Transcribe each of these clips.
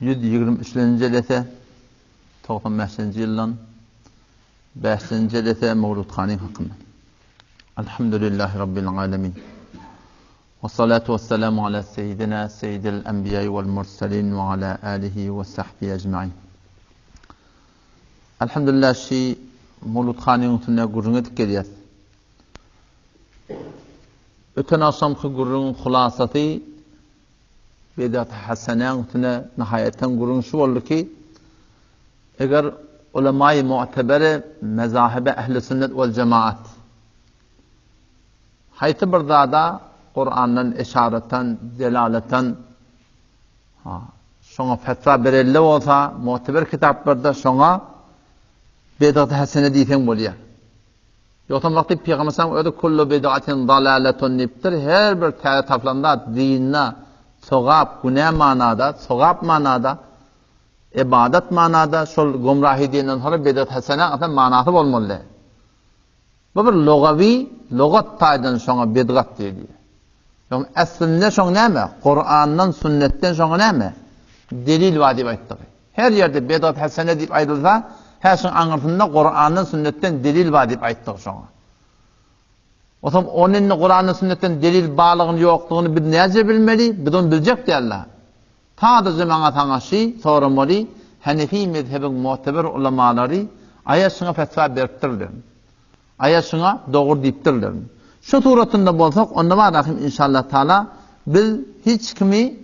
123-nji elete 95-nji ýyldan 5-nji elete Mawlud Hanyň hakynda. Alhamdulillahi rabbil alamin. Wassalatu wassalamu ala seyyidina seyyidil enbiya'i wal mursalin ve ala alihi ve sahbihi ecmaîn. Alhamdulillah şi Mawlud Hanyň tünne gurrun etip gelýär. Öten aşamky gurrun hulasatı Bedat Hasanan tüne nihayetten gurrun şu boldy ki eger ulema-i mu'tebere mezahibe ehli sünnet vel cemaat hayti bir zada Kur'an'dan eşareten, delaleten şoňa fetva berelle bolsa mu'teber kitaplarda şoňa Bedat Hasane diýsen bolýar. Ýoktan wagty Peygamber sallallahu aleyhi ve sellem kullu bid'atin dalaletun niptir. Her bir taraflanda dinne sogap, günah manada, sogap manada, ibadet manada, şol gumrahi dininden sonra Bedat Hasane atan manasy bolmaly. Bu bir lugawi, lugat taýdan şoňa bid'at diýilýär. Ýa-ni aslynda şoň näme? Kur'andan, sünnetten şoň näme? Delil wajib aýtdyk. Her ýerde Bedat Hasane diýip aýdylsa, her şoň aňyrtynda Kur'andan, sünnetten delil wajib aýtdyk şoňa. Otam onun Kur'an'ın sünnetten delil bağlığının yokluğunu bir nece bilmeli, bir onu bilecek diyorlar. Ta da zamana tanışı, sorumlu, Hanefi mezhebin muhteber ulemaları ayasına fetva beripdirler. Ayasına doğru deyipdirler. Şu suratında bolsak, onda var rahim inşallah Teala, biz hiç kimi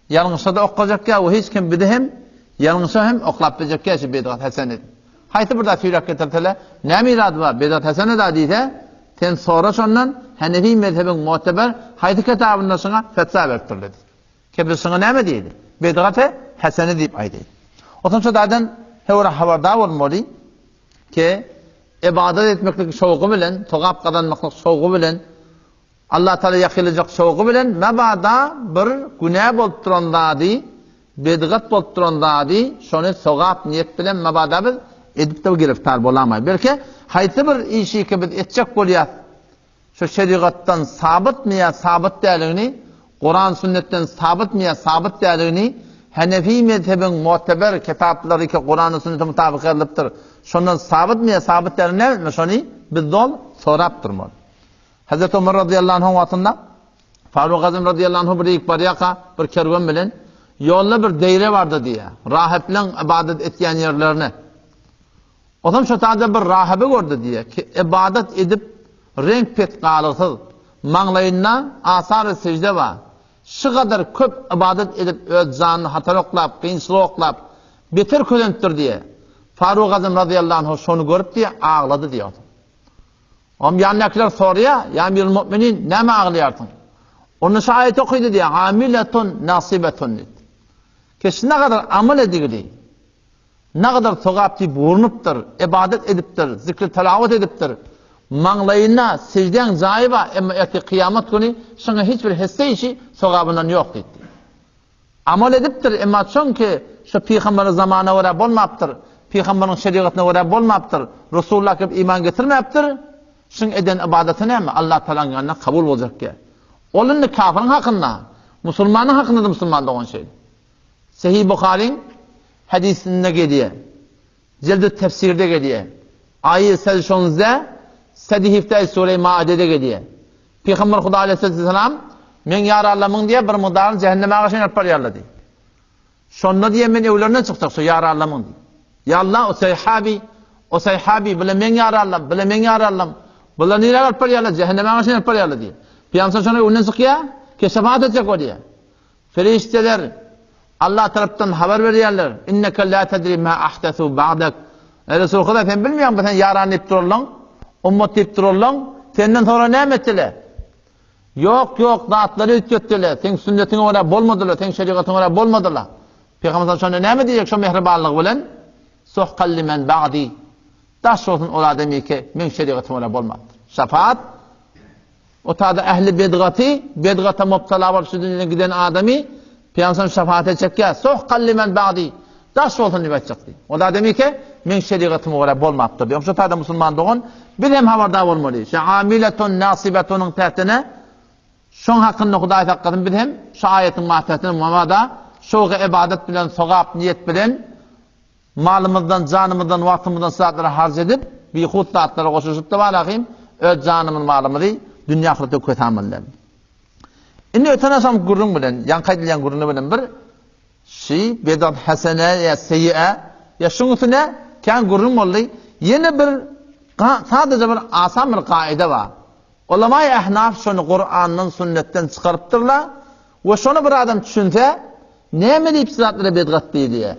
yanlışa da okuyacak ya, o hiç kim bir de hem yanlışa hem oklap bilecek ya, şu Bedat Hasane. Hayti burada firak getirtiler, ne mirad var, Bedat Hasane da deyse, ten sonra şondan Hanefi mezhebin mu'teber hayti kitabında şuna fetva beripdirler. Ki biz şuna näme diýdi? Bedat Hasane diýip aýdy. Otan şu dadan hewra habardar bolmaly ki ibadet etmeklik şowgy bilen, togap kazanmaklyk şowgy bilen, Allah Taala ýakylajak şowgy bilen mabada bir günah bolup turandady, bidgat bolup turandady, şonu sogap niyet bilen mabada biz edip de giriftar bolamayız. Belki hayti bir işi ki biz etjek bolýar. Şu şeriattan sabit mi ya sabit däligini, Kur'an sünnetten sabit mi ya sabit däligini, Hanefi mezhebin mu'teber kitaplary ki Kur'an sünnete mutabyk edilipdir. Şondan sabit mi ya sabit däligini şonu biz dol sorap durmaly. Hazrat Ömer radıyallahu anh wagtynda Faruk Azam radıyallahu anh bir ýaqa bir kerwen bilen ýolda bir deýre bardy diýe. Rahipleň ibadet etýän ýerlerini Otam şu taýda bir rahibe gördü diye ki ibadet edip renk pet galysyz maňlaýynda asar-ı secde var. Şu kadar köp ibadet edip öz janyny hataraklap, kynçylaklap beter közenipdir diye. Faruk Azam radıyallahu anh şonu görüp diye ağladı diye. Am ýandakiler soruya, ya Emirul Müminin näme ağlaýarsyň? Onu şu ayet okuydu diye amiletun nasibetun. Keşke ne kadar amel edigili. Ne kadar sogapty burnupdyr, ibadet edipdir, zikr tilavet edipdir. Maňlaýyna secden jaýyba emma ýa-ki kıyamet günü şoňa hiç bir hisse işi sogabyndan ýok diýdi. Amal edipdir emma çünki şu peýgamber zamana wara bolmapdyr, peýgamberiň şeriatyna wara bolmapdyr, Rasulullah gibi iman getirmepdir. Şoň eden ibadeti näme? Allah Taalaň ýanyna kabul boljak ki. Olundy kafirin hakynda, musulmanyň hakynda da musulman bolan şey. Sahih Buhariň hadisinde geliyor. Celde tefsirde geliyor. Ayet 18 Sedihifte Sure-i Maide'de geliyor. Peygamber Huda aleyhisselam men yararlamın diye bir mudar cehenneme ağaçını yapar yarladı. Şonda diye men evlerine çıktık şu yararlamın diye. Ya Allah o sayhabi bile men yararlam. Bile nire yapar yarladı cehenneme ağaçını yapar yarladı diye. Peygamber sonra önüne çıkıyor ki şefaat edecek o diye. Ferişteler Allah tarafından haber veriyorlar. İnneke la tedri ma ahdathu ba'dak. Resul Huda sen bilmiyorsun sen yaran edip dururlan, ummet edip dururlan, senden sonra ne ettiler? Yok dağıtları ütköttüler. Sen sünnetine oraya bolmadılar, sen şeriatine oraya bolmadılar. Peygamber sonra ne diyecek şu mehribanlık bilen? Suhkalli men ba'di. Taş olsun o ademi ki men şeriatine oraya bolmadı. Şefaat o taada ehli bidgata mubtala var şu dünyaya giden ademi Peygamber şefaat edecek ya, suhkalli men ba'di. Daş olsun diye edecekti. O da demek ki men şeriatyma göre bolmapdyr. Diýem şu taýda musulman dogan bir hem habardar bolmaly. Şamiletun nasibetunun tähtine şoň hakynda Hudaý taqqatyn bir hem şu ayetin mahtätini mamada şoğa ibadet bilen, sogap niyet bilen malımızdan, canımızdan, vaktımızdan saatleri harc edip bihut saatleri koşuşup da balakayım öz canımın malımızı dünya ahirete kötamalılar. Inni ötenasam gurrun bilen, yankaydilen gurrunu bilen bir bedat hasene ya seyyi'e ya şunusuna kan gurrun oldu. Yeni bir sadece bir asan bir kaide var. Ulema-i ahnaf şunu Kur'an'ın sünnetten çıkarıptırlar ve şunu bir adam düşünse neme deyip zatlara bedgat değil diye.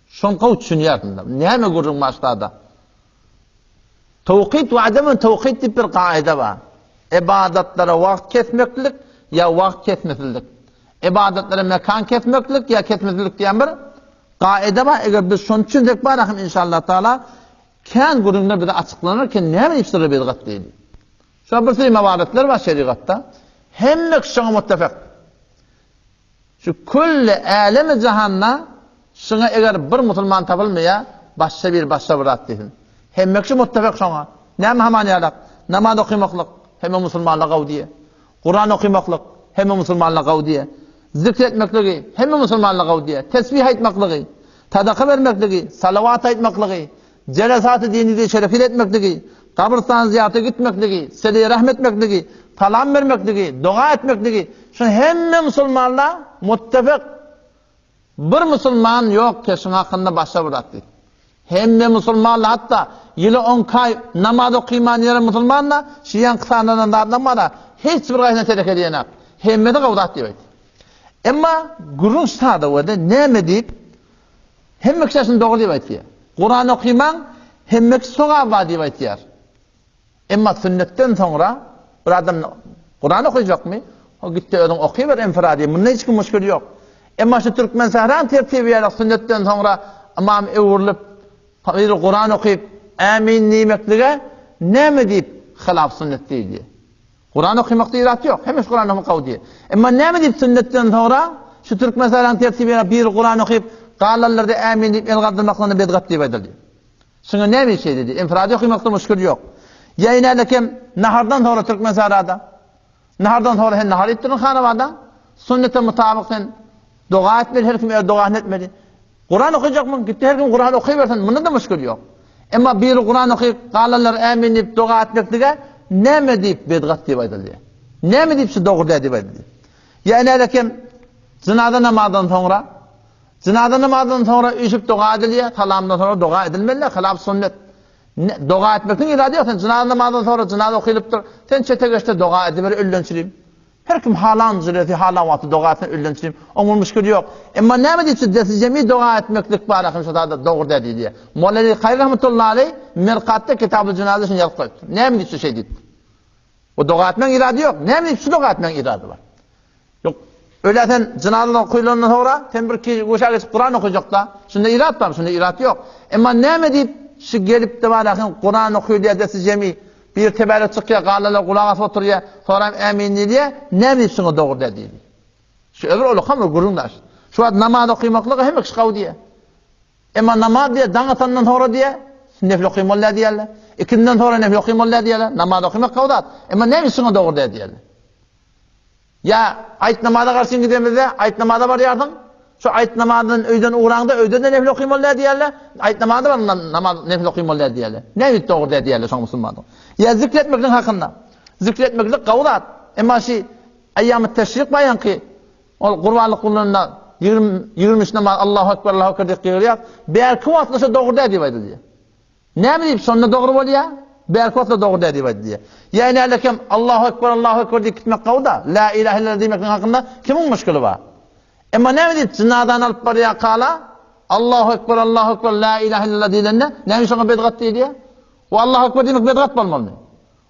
Şonqa düşünüyordum. Neme gurrun başladı. Tevkit ve adamın tevkit deyip bir kaide var. İbadetlere vakt kesmeklik ya vakt kesmesizlik. İbadetlere mekan kesmeklik ya kesmesizlik diyen bir kaide var. Eğer biz şunu düşünsek barakım inşallah Teala kan gurrunda bir de açıklanırken neme deyip zatlara bedgat değil. Şu bir sürü mevaretler var şeriatta. Hemmek şuna muttefak. Şu kulli alemi cihanna şuna eğer bir musulman tapılmaya başka bir at desin. Hemmek şu muttefak şuna. Näme hamaniyalak? Namaz okumaklık hemme musulmanlık gavdiye. Kur'an okumaklık hemme musulmanlık gavdiye. Zikretmekliği hemme musulmanlık gavdiye. Tesbih etmekliği, sadaka vermekliği, salavat etmekliği, ceresat-ı dini şerefil etmekliği, kabristan ziyarete gitmekliği, sele rahmet etmekliği, salam vermekliği, dua etmekliği. Şu hemme musulmanlar muttefak. Bir musulman yok ki şunun hakkında başa bıraktı. Hemme musulmanlar hatta yılı 10 kay namaz okuyman yere musulmanlar şiyan kısanlarından da adamlara hiçbir gaysına terek ediyenak. Hemme de kavdat diyor. Ama gurun stada vada neme deyip hemme kişisini doğru diyor. Kur'an okuyman hemme soğa va diyor. Ama sünnetten sonra bir adam Kur'an okuyacak mı? O gitti ödün okuyuver enfiradi. Bununla hiç müşkül yok. Ama şu Türkmen Sahran tertibiyle sünnetten sonra imam evurulup Kur'an okuyup amin nimeklige neme deyip hilaf sünnet değil diye. Kur'an okumakta irat yok. Hemen Kur'an okumak diye. Ama neme deyip sünnetten sonra şu Türkmen Sahran tertibiyle bir Kur'an okuyup qalallarda amin deyip el qadırmaklarına bedgat deyip edildi. Şuna neme şey dedi. Enfiradi okumakta müşkül yok. Yayına lekem nahardan sonra Türkmen Sahra'da nahardan sonra hen nahar ettirin hanavada sünnete mutabıkın dua etmeli her kim dua etmeli. Kur'an okuyacak mı? Gitti her gün Kur'an okuyuversen bunda da müşkül yok. Ama bir Kur'an okuyup qalanlar amin deyip dua etmektige neme deyip bedgat deyip edildi. Neme deyip şu doğru deyip edildi. Yayına lekem zinadan namazdan sonra üşüp dua ediliyor. Salamdan sonra dua edilmeli. Hilaf sünnet. Dua etmekten irade yok. Sen cinaza namazdan sonra cinaza okuyuluptur. Sen çete geçte dua ediver öllençireyim. Her kim halan züreti halan vatı dua etsen öllençireyim. Onun müşkül yok. Ama ne mi deyip desi cemi dua etmeklik barakın şu da doğru dedi diye. Mollali Hayr rahmetullahi aleyh Merkat'ta kitab-ı cenaze için yazıp koydu. Ne mi deyip şey dedi. O dua etmek irade yok. Ne mi deyip şu dua etmek irade var. Yok. Öyle sen cenazadan okuyulandan sonra sen bir kişi koşa geçip Kur'an okuyacak da. Şimdi irade var. Şimdi irade yok. Ama ne mi deyip şu gelip de var yakın Kur'an okuyor diye desi cemi bir tebele çıkıyor qalalar qulağına oturuyor sonra eminli diye ne bilsin o doğru dedi. Şu öbür olu hamı gurundaş. Şu ad namaz okumaklığı hem çıkav diye. Ama namaz diye dağıtandan sonra diye nefil okuymalı diyorlar. İkinden sonra nefil okuymalı diyorlar. Namaz okumak kavdat. Ama ne bilsin o doğru dedi diyorlar. Ya ayet namaza karşı gidemizde ayet namaza var yardım. Şu ayet namazının öyden uğrağında öyden de nefil okuymalılar diyorlar. Ayet namazı var namaz nefil okuymalılar diyorlar. Ne bilsin doğru dedi diyorlar şu Müslümanlar. Ya zikretmekten hakkında. Zikretmeklik kavlat. Ama şey ayyam-ı teşrik bayan ki o kurbanlık kullarında 20 namaz Allahu Ekber Allahu Ekber diye kıyırıyor. Belki vaatlısı doğru dedi diye. Ne bileyim sonunda doğru oluyor ya? Belki vaatlı doğru dedi diye. Yani alekem Allahu Ekber Allahu Ekber diye gitmek kavda. La ilahe illallah demekten hakkında kimin müşkülü var? Ama ne bileyim zinadan alıp barıya kala Allahu Ekber Allahu Ekber La ilahe illallah diyenler ne bileyim sana bedgat diye. O Allahu Ekber demek bedgat olmalı.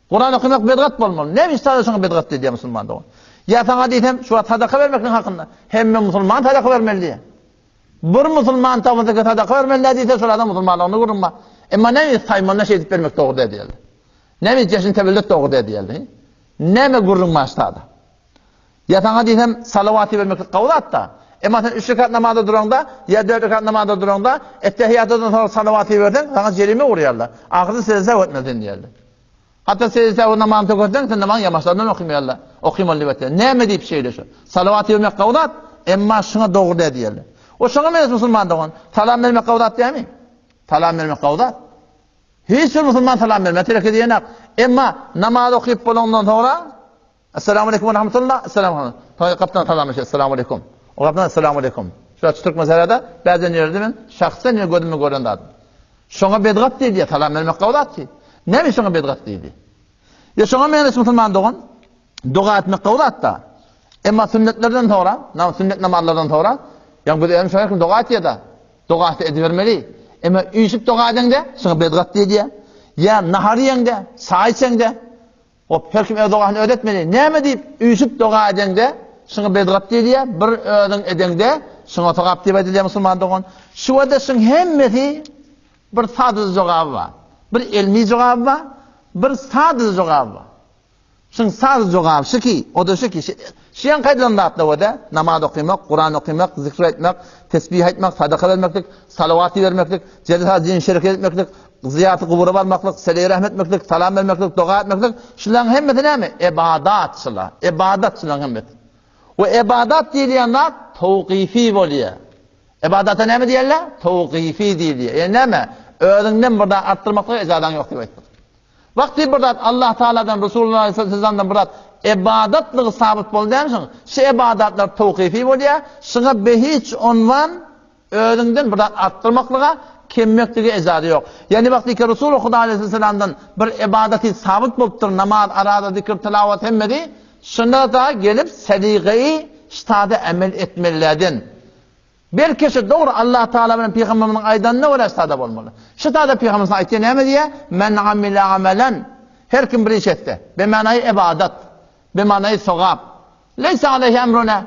Kur'an okumak bedgat olmalı. Ne bileyim sana bedgat diye Müslüman da. Ya sana diyem şu sadaka vermekten hakkında. Hem Müslüman sadaka vermeli diye. Bir Müslüman tavızda sadaka vermeli diye sonra Müslümanlarını vurma. Ama ne bileyim saymanına şey edip vermek doğru diye. Ne bileyim cesin tebellet doğru diye. Ne mi gurrun başladı? Ya sana diyem salavatı vermek kavlat da. Ama sen 3 rekat namazda duranda ya 4 rekat namazda duranda ettehiyatından sonra salavatı verdin sana cerime uğrayarlar. Ahirde secde etmedin diyorlar. Hatta secde namazı tokatsan sen namazı yamaçlardan okuymuyorlar. Okuymalı diye. Ne mi deyip şeyle şu. Salavatı vermek kavlat emma şuna doğru da diyelim. O şuna mı Müslüman doğan? Salam vermek kavdat değil mi? Salam vermek kavdat. Hiç Müslüman salam vermek terk ediyene. Emma namaz okuyup bolondan sonra Esselamu Aleyküm ve Rahmetullah. Esselamu Aleyküm. Kaptan salam vermek. Esselamu Aleyküm. O kaptan Esselamu Aleyküm. Şu Türk meselede bazen yerde ben şahsen ne gördüm mü görendim. Şuna bedgat dedi ya salam vermek kavdat ki. Ne mi şuna bedgat dedi? Ya şuna mı Müslüman doğan? Dua etmek kavdat da. Emma sünnetlerden sonra, sünnet namazlardan sonra yani bu dedim şöyle dua et ya da dua edivermeli. Ama uyuşup dua edende şuna bedgat dedi ya nahariyende, saysende o herkim duasını öğretmeli. Ne mi deyip uyuşup dua edende şuna bedgat dedi ya bir öğren edende şuna tavap diye edilir Müslüman doğan. Şu adasın hemmeti bir sadık cevabı var. Bir ilmi cevabı var. Bir sadık cevabı var. Şun sadık cevabı şu ki o da şu ki şeyin kaydılarında atla o da namaz okumak, Kur'an okumak, zikr etmek, tesbih etmek, sadaka vermeklik, salavatı vermeklik, celal-i şerif etmeklik, ziyaret-i kubura varmaklık, sele-i rahmet etmeklik, salam vermeklik, dua etmeklik. Şunların hemmeti ne mi? İbadatçılar. İbadat şunların hemmeti. O ibadat diyenler tevkifi oluyor. İbadata ne mi diyorlar? Tevkifi diyor. Yani ne mi? Öğreninden burada arttırmakla izadan yok diyor. Vakti burada Allah Teala'dan Resulullah Aleyhisselam'dan burada ibadatlığı sabit bol demişsin. Şu ibadatlar tevkifi oluyor. Şuna hiç onvan öğreninden burada arttırmakla kemmekliği izadı yok. Yani vakti ki Resulullah Aleyhisselam'dan bir ibadeti sabit boluptur. Namaz, arada, zikir, tilavet hemmedi. Şuna da gelip sediğeyi ştada amel etmelilerden. Bir kişi doğru Allah Teala'nın peygamberinin aydanına öyle ştada olmalı. Ştada peygamberin ayeti ne diye? Men amile amelen. Her kim bir iş etti. Be manayı ibadet. Be manayı sevap. Leysa aleyhi emruna.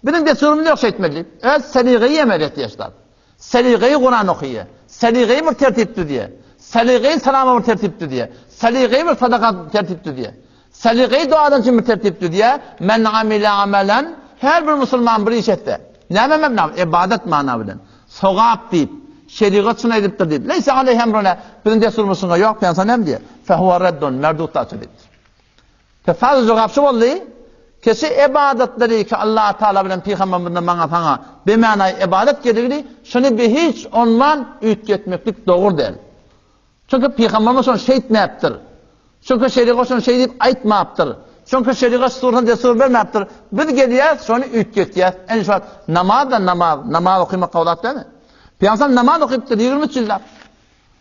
Benim de sorumlu yok şey etmeli. Seliğeyi amel etti yaşlar. Seliğeyi Kur'an okuyor. Seliğeyi bir tertipti diye. Seliğeyi salama bir tertipti diye. Seliğeyi bir sadaka tertipti diye. Seliğeyi duadan için bir tertipti diye. Men amile amelen. Her bir Müslüman bir iş etti. Ne mebna? İbadet manavından. Sevap deyip, şeriat suna ediptir deyip. Leysa aleyhi emruna. Bizim de sorumlusuna yok. Ben sana ne diye? Fehuve reddun. Merdut açılır. Tefazı cevap şu oldu. Kişi ibadetleri ki Allah Teala bilen peygamberden bana sana bir manayı ibadet gelir. Şunu bir hiç ondan ütgetmeklik doğru değil. Çünkü peygamberimiz son şey etmeyiptir. Çünkü şeriat son şey deyip aytmayiptir. Çünkü şeriat surun desur vermeyiptir. Bir geliyor sonra ütgetiyor. En şuat namaz da namaz okumak kavlat değil mi? Peygamber namaz okuyuptur 23 yıllar.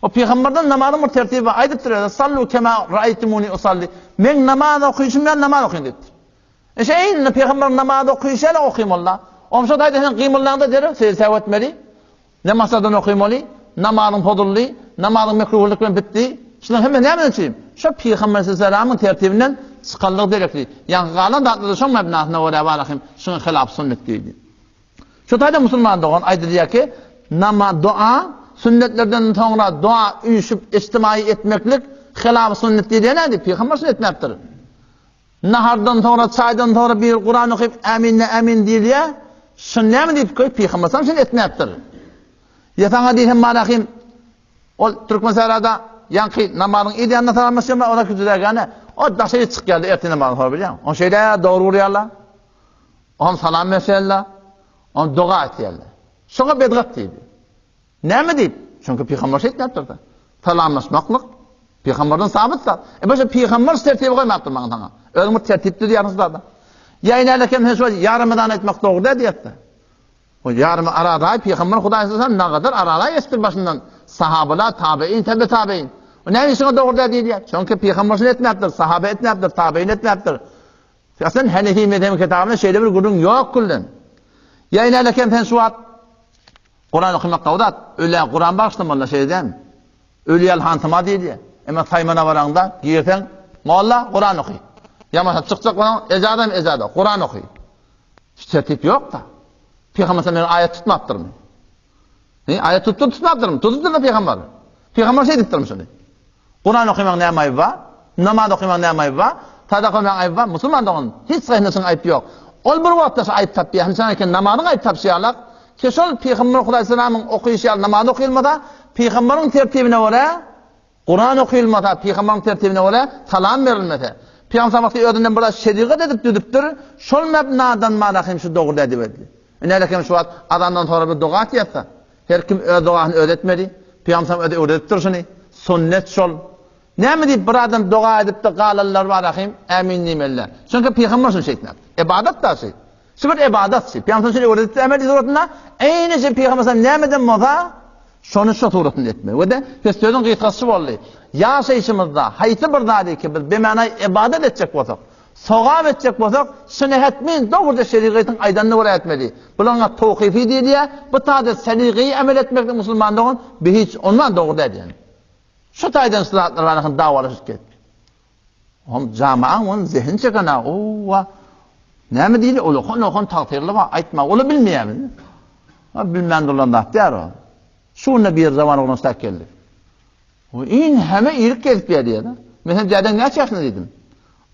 O peygamberden namazın bir tertibi aydıktır. Sallu kema ra'aytumuni usalli. Men namaz okuyuşum ben namaz okuyun dedi. Şeyin peygamber namaz okuyuşuyla okuyayım Allah. Omşa daydı kıyımlarında derim sevetmeli. Namazdan okuymalı. Namazın fadıllı, namazın mekruhlukla bitti. Şimdi hemen ne yapayım? Şu peygamber sallallahu tertibinden sıkallık gerekli. Yani kalan da şu mebnasına oraya varayım. Şuna hilaf sünnet dedi. Şu tayda Müslüman doğan aydı diyor ki namaz dua sünnetlerden sonra dua uyuşup istimai etmeklik hilaf sünnet diye neydi? Peygamber sünnet etmektir. Nahardan sonra çaydan sonra bir Kur'an okuyup amin diye ya sünnet mi deyip koyup peygamber sünnet etmektir. Yatağına diyeyim marahim o Türk meselada yankı namazın iyi anlatamazsın ama ona kütülergane o da şey çık geldi ertene namazı var biliyor musun? O şeyde doğru vuruyorlar. On salam mesela on dua ediyorlar. Sonra bedgat dedi. Ne mi deyip? Çünkü peygamber şey etmektir da. Salamlaşmaklık peygamberden sabitler. Böyle peygamber tertibi koymaktır bana sana. Ölümü tertipli diyorsunuzlar da. Yayınlarken hesabı yarımdan etmek doğru da diyetti. O yarım arada peygamber Huda sallallahu ne kadar arada estir başından sahabeler, tabi'in, tabi'in. O ne işine doğru da değil. Çünkü peygamber etmektir, sahabe etmektir, tabi'in etmektir. Aslında Hanefi mezhebi kitabında şeyde bir gurun yok kullun. Yayınlarken fensuat Kur'an okumak kavdat. Öyle Kur'an başlamalı şeyden. Ölüyel hantıma dedi. Ama saymana varanda girsen molla Kur'an okuy. Yamasa çıkacak bana ezada Kur'an okuy. Tertip yok da. Peygamber sallallahu ayet tutmaptır mı? Ne ayet tutmaptır mı? Tutuptur da peygamber. Peygamber şey dittirmiş onu. Kur'an okumak ne ayıbı var? Namaz okumak ne ayıbı var? Sadaka okumak ayıbı var? Müslüman da onun hiç sayısının ayıbı yok. Ol bir vakitte ayıp tapıyor. Hani sanki namazın ayıp tapşıyarlar. Keşol Peygamber Aleyhisselam'ın okuyuşu namaz okuyulmada Peygamber'in tertibine göre Kur'an okuyulmada Peygamber'in tertibine göre salam verilmedi. Peygamber vakti ödünden burada şeriat edip düdüptür. Şol mebnadan marahim şu doğru dedi. Nälekem şu wagt adamdan sonra bir dua etýärse, her kim öz duany ödetmeli, Peygamber ödetdir şunu, sünnet şol. Näme diýip bir adam dua edip de galanlar bar ahim, amin nimeler. Çünkü Peygamber şunu şeýtnär. İbadat da şeý. Şu bir ibadat şeý. Peygamber şunu ödetdi emel suratına, eýne Peygamber nämeden moza şonu şu suratynda etme. We de sözüň gyýtasy boldy. Ýaşaýşymyzda haýsy bir zady ki biz bemana ibadat etjek bolsak, sowap etjek bolsak, sünnetmin dogurda şeriatyň aýdanlygy bolar etmeli. Bularga tawqifi diýilýär, bu taýda seligy amel etmekde musulmandygyň bir hiç ondan dogurda edýän. Şu taýdan sıratlar barahyn dawalaşyp ketdi. Hom jamaa on zehn çekana, owa näme diýil, olakon taqdirli we aýtma, ola bilmeýärmi? Ha bilmän durlanda diýär o. Şuna bir zaman olmuştak geldi. O in heme ilk gelip geldi ya da. Mesela deden kaç yaşında dedim?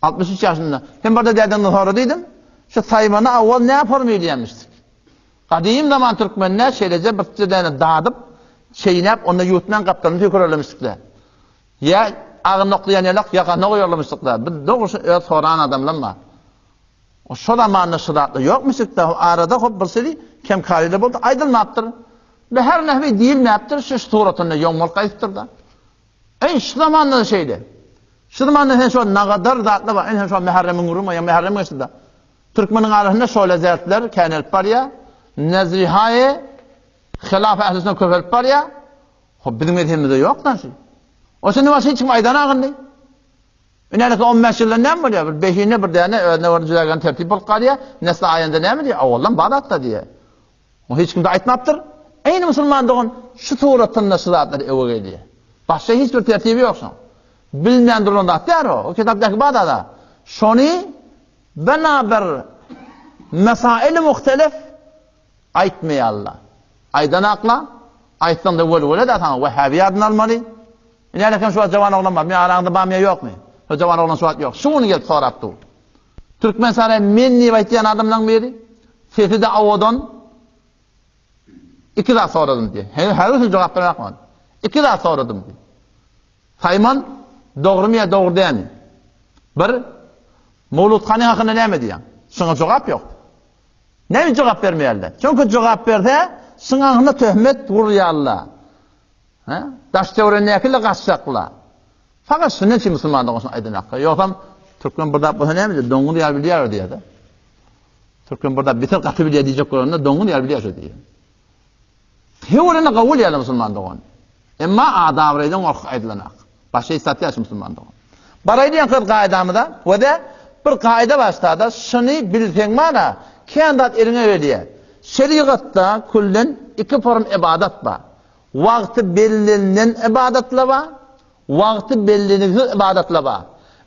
63 yaşında. Hem burada dedenden sonra dedim. Şu saymanı avval ne yapar mıydı demiştik. Kadim zaman Türkmenler şeylece bir dedeni dağıdıp çeynep onu yutman kaptanını tükürlemiştikler. Ya ağın noklayan yalak yakanı koyarlamıştıklar. Bir doğrusu soran adamlar var. O şu zamanlı sıratlı yokmuştuk da arada hop bir seri kemkaliyle buldu. Aydınlattır. Ve her nehvi değil mi yaptır? Şu suratını yomul kayıptır da. Şu zamanlı şeydi. Şu zamanlı hen şu ne kadar zatlı var. En şu meharremin uruma ya meharremin geçti. Türkmenin arasında şöyle zertler kenelip var ya. Nezrihaye hilaf-ı ehlisine köfelip var ya. Bizim edhimizde yok da şey. O şimdi var hiç maydana ağındı. Ünelike 15 yılda ne mi oluyor? Bir beşiğine bir tane öğrene varıncılardan tertip olup kalıyor. Nesli ayında ne mi diyor? Oğlan Bağdat'ta diye. O hiç kimde aytmaptır. Eyni musulmandığın şu suratında sıratları eve geliyor. Başka hiçbir tertibi yoksun. Bilmeyen durumda der o kitaptaki Bağdat'da. Şunu beraber mesail-i muhtelif aytmayallar. Aydan akla, aytdan da völ de sana Vehhabi adını almalı. İlerken şu an cavan oğlan var. Bir arağında bamya yok mu? O cavan oğlan şu an yok. Şunu gelip soraptı. Türkmen sarayı menni baytiyen adamdan biri. Sesi de avadan. 2 daha soradım diye. Her gün cevap vermem. 2 daha soradım diye. Sayman doğru mu ya doğru değil mi? Bir Mevlud Kani hakkında ne mi diyen? Şuna cevap yok. Ne mi cevap vermeyerler? Çünkü cevap verse şuna hakkında töhmet vuruyorlar. Daş teorine yakıyla kaçacaklar. Fakat sünnet-i Müslümanlık olsun aydın hakkı. Yoksa Türkmen burada bu ne mi diyor? Dongun diyar biliyor diye de. Türkmen burada bitir katı biliyor diyecek olanında dongun diyar biliyor diye. Teorine kabul yerler Müslümanlık. Ama adavraydan orku aydınlanak. Başka istatiyat Müslümanlık. Baraydiyen kırk kaidamı da ve de bir kaide başladı. Şunu bilsen bana kendat eline veriyor. Şeriatta kullen 2 form ibadet var. Vakti belirlenen ibadetle var. Vakti belirlenen ibadetle var.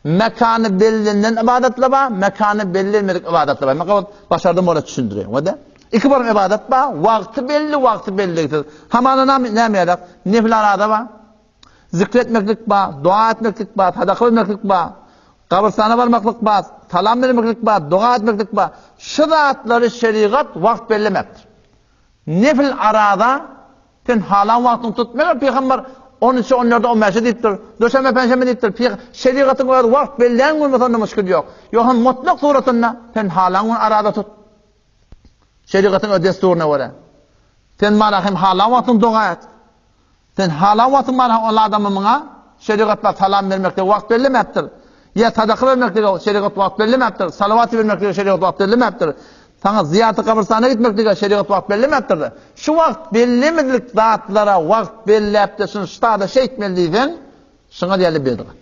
Mekanı belirlenen ibadetle var. Mekanı belirlenmedik ibadetle var. Mekanı başardım orada düşündürüyorum. Ve de 2 form ibadet var. Vakti belli. Hamanı ne merak? Nefil arada var. Zikretmeklik var. Dua etmeklik var. Sadaka vermeklik var. Kabristana varmaklık var. Salam vermeklik var. Dua etmeklik var. Şu zatları şeriat vakt belirlemektir. Nefil arada sen halan vaktini tutmuyor. Peygamber 13 14 15 deyiptir. Döşeme penşeme deyiptir. Şeriatın koyar vakt belirlen gün mesela müşkül yok. Yohan mutlak suratında sen halan arada tut. Şeriatın o desturuna göre. Sen bana hem halan vaktini dua et. Sen halan vaktini bana o adamına şeriatla salam vermekte vakt belirlemektir. Ya sadaka vermekte şeriat vakt belirlemektir. Salavatı vermekte şeriat vakt belirlemektir. Sana ziyarete kabristana gitmekte şeriat vakt belirlemektir. Şu vakt belirlemedik zatlara vakt belirleyip de şunu ştada şey etmeliydin, şuna diyelim bir dıkat.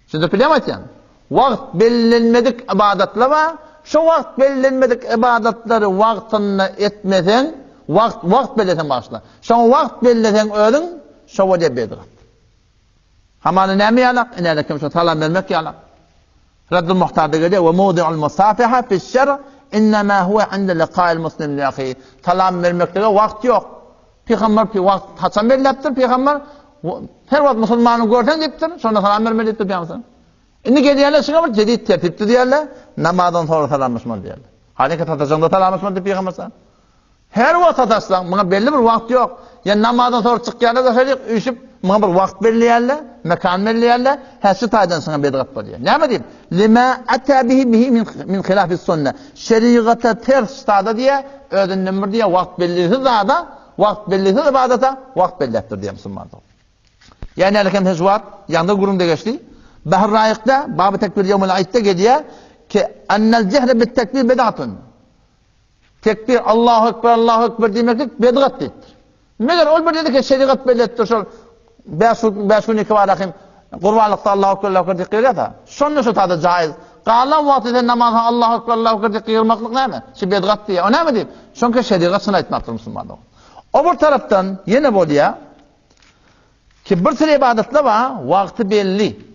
Siz bilemez yani. Vakt belirlenmedik ibadetler var. Şu vakt belirlenmedik ibadetleri vaktini etmesen, vakt belirlesen başla. Şu vakt belirlesen ölün, şu diye bir dıkat. Hamanı ne mi yalak? İnerle kimse salam vermek yalak. Raddül Muhtar'da geliyor. Ve mudi'ul musafiha fi'ş-şer' innema huve inde liqa'il muslim li ahi. Salam vermekte vakt yok. Peygamber bir vakt haçan veriliptir. Peygamber her vakt Müslümanı görsen deyiptir. Sonra salam vermelidir Peygamber. Şimdi geliyorlar şuna bir cedid tertipti diyorlar. Namazdan sonra salamlaşmalı diyorlar. Hareket atacağında salamlaşmalı Peygamber. Her wagt ataslan, bana belli bir wagt yok. Ya namazdan sonra çıkýanda da şeýle üşüp, bana bir wagt belliýärler, mekan belliýärler, häsi taýdan sana bedgat bolýar. Näme diýip? Lima ata bihi min khilafis sunna. Şeriata ters tada diye ödünden bir diye wagt bellisi zada, wagt bellisi ibadata, wagt belläpdir diýär musulmanlar. Yani elkem hezvat, yanında gurumda geçti. Bahr Rayiq'da, Bab-ı Tekbir Yevmul Aid'de geliyor ki ennel cehre bit tekbir bed'atun. Tekbir Allahu Ekber, Allahu Ekber demeklik bed'at deyiptir. Meger ol bir dedi ki şeriat bellettir şol 5 gün 2 varakım Kurbanlıkta Allahu Ekber, Allahu Ekber deyip kıyırata. Şonda şu tadı caiz. Qalan vaktide namazda Allahu Ekber, Allahu Ekber deyip kıyırmaklık näme? Şu bed'at diye. O näme deyip? Şonka şeriat sını aytmaktır musulmanlar. Öbür taraftan yine bolýar ki bir sürü ibadetler var, vakti belli.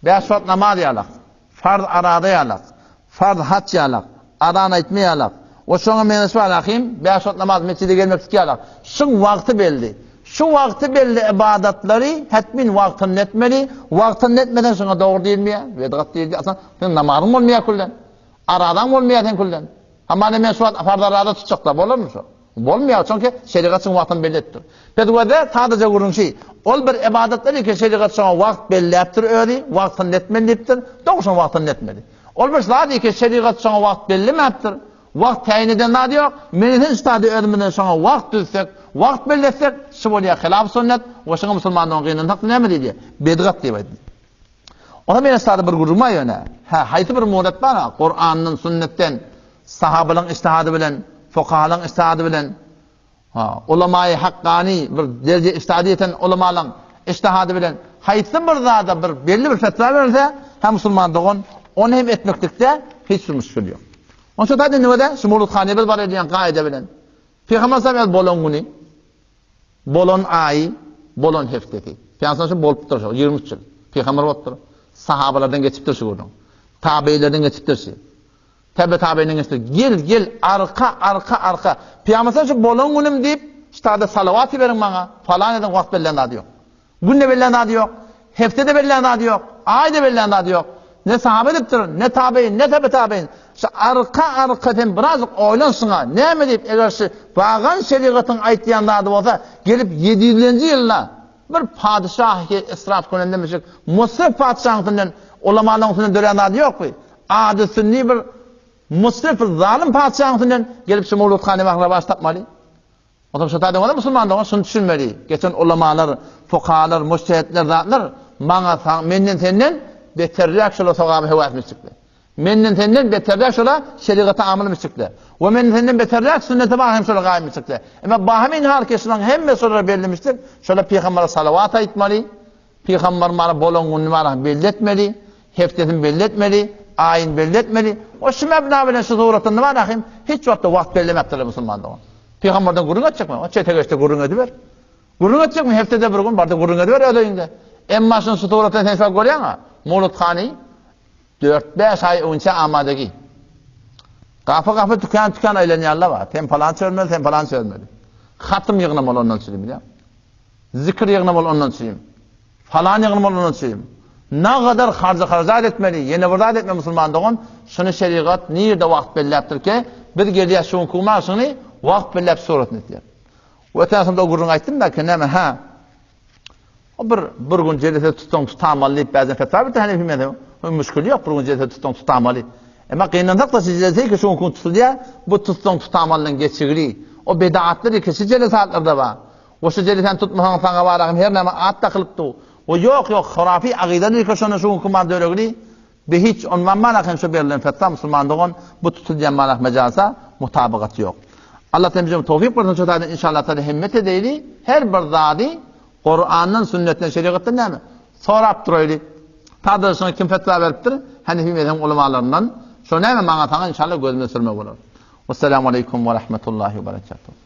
5 vakit namaz yalak, farz arada yalak, farz hac yalak, adan etme yalak. O şoňa menes var akim, 5 vakit namaz mescide gelmek yalak. Şu vakti belli. Şu vakti belli ibadetleri hetmin vaktini etmeli. Vaktini etmeden sonra doğru değil mi ya? Bedgat değil mi? Aslında namazın olmaya kullan. Aradan olmaya ten kullan. Ama ne menes var farz arada tutacaklar, olur mu şu? Bolmuyor çünkü şeriatın vaktini belli ettir. Pedwada sadece gurun şey. Ol bir ibadetleri ki şeriat sana vakt belli ettir öyle, vaktini etmelidir. Doğrusun vaktini etmeli. Ol bir sadece ki şeriat sana vakt belli mi ettir? Vakt tayin eden ne diyor? Menin istadi ölümünden sonra vakt düzsek, vakt belli etsek, şu bolýar hilaf sünnet, o şuna musulmandan gıyının takdir näme diýdi? Bedgat diýip. Ona men istadi bir guruma ýöne. Haýsy bir murat bar, Qur'anyň, sünnetten, sahabalyň ijtihady bilen fuqahalyň ijtihady bilen ulama-i haqqani bir derje ijtihad eten ulamalyň ijtihady bilen haýsy bir zada bir belli bir fetwa berse hem musulmandygyň onu hem etmeklikde hiç müşkül ýok. Onça da näme şu Mulut Hanebel bar edilen gaýda bilen Peygamber sallallahu bolon güni bolon aýy bolon hefteki Peygamber şu bolup durýar 23 ýyl Peygamber bolup dur sahabalardan geçipdir şu gurun tabiilerden geçipdir şu tabiinin geçti. Gel arka. Peygamber şu bolon günüm deyip işte salavatı verin bana. Falan eden vakt belli adı yok. Günde belli adı yok. Heftede belli adı yok. Ayda belli adı yok. Ne sahabe ediptir, ne tabiin, ne tabiin. Şu arkadan birazcık oylansına. Ne mi deyip eğer şu bağın şeriatın aytdiyan adı olsa gelip 700. yılda bir padişah ki israf konen demişik. Musrif padişahından ulamalarının dören adı yok mu? Adı sünni bir musrif zalim padişahından gelip şu Mulut Han'ı baş tapmalı. O da şu tadı var musulmanlar şunu düşünmeli. Geçen ulamalar, fuqahalar, mujtehidler zatlar bana menden senden beterrak şola sagabe hewatmıştıklar. Menden senden beterrak şola şeriata amilmiştikler. Ve menden senden beterrak sünnete bahim şola gaymıştıklar. Ama bahimin herkesin hemme sonra belirlemiştik. Şola Peygamber'e salavat aytmalı. Peygamber bana bolongun bana belletmeli. Heftetin belletmeli. Ayin belletmeli. O şu mebna bilen şu zuhuratın var ahim hiç vakti vakt bellemektir musulmanlar. Peygamberden gurun atacak mı? O çete geçti gurun ediver. Gurun atacak mı? Heftede bir gün barda gurun ediver ödeyinde. Emma şun şu zuhuratın tensel görüyor mu? Mulut Han'ı 4-5 ay önce amadaki. Kafa tükan eğleniyorlar var. Tem falan çözmeli. Hatım yığınamalı ondan söyleyeyim ya. Zikir yığınamalı ondan söyleyeyim. Falan yığınamalı ondan söyleyeyim. Ne kadar harcayat etmeli, yeni burada etme musulmanlığın şunu şeriat nerede vakt belleptir ki bir geriye şunu kumasını vakt bellep suratını diyor. O ötesinde o gurun aytdım da ki näme o bir gün jelese tutamalı bazen fetva bir tane bilmedim. O müşkül yok bir gün jelese tutamalı. Ama kıyınlandak da jelese ki şunu tutulya bu tutamalının geçigri o bedaatleri ki jelesatlerde var. O jelesen tutmasan sana varağım her näme at takılıptı. O yok hurafi aqidani köşene şu hukumat döregli be hiç onman malakın şu berilen fetva musulmandığın bu tutulyan malak mecasa mutabakat yok. Allah temizim tevfik versin çatadan inşallah taala himmet edeyli her bir zadi Kur'an'ın sünnetten şeriattan näme sorap duraylı. Tadırşına kim fetva veripdir? Hanefi mezhep ulemalarından şu näme maňa taňa inşallah gözüme sürmek bolar. Assalamu aleykum ve rahmetullahi ve berekatuhu.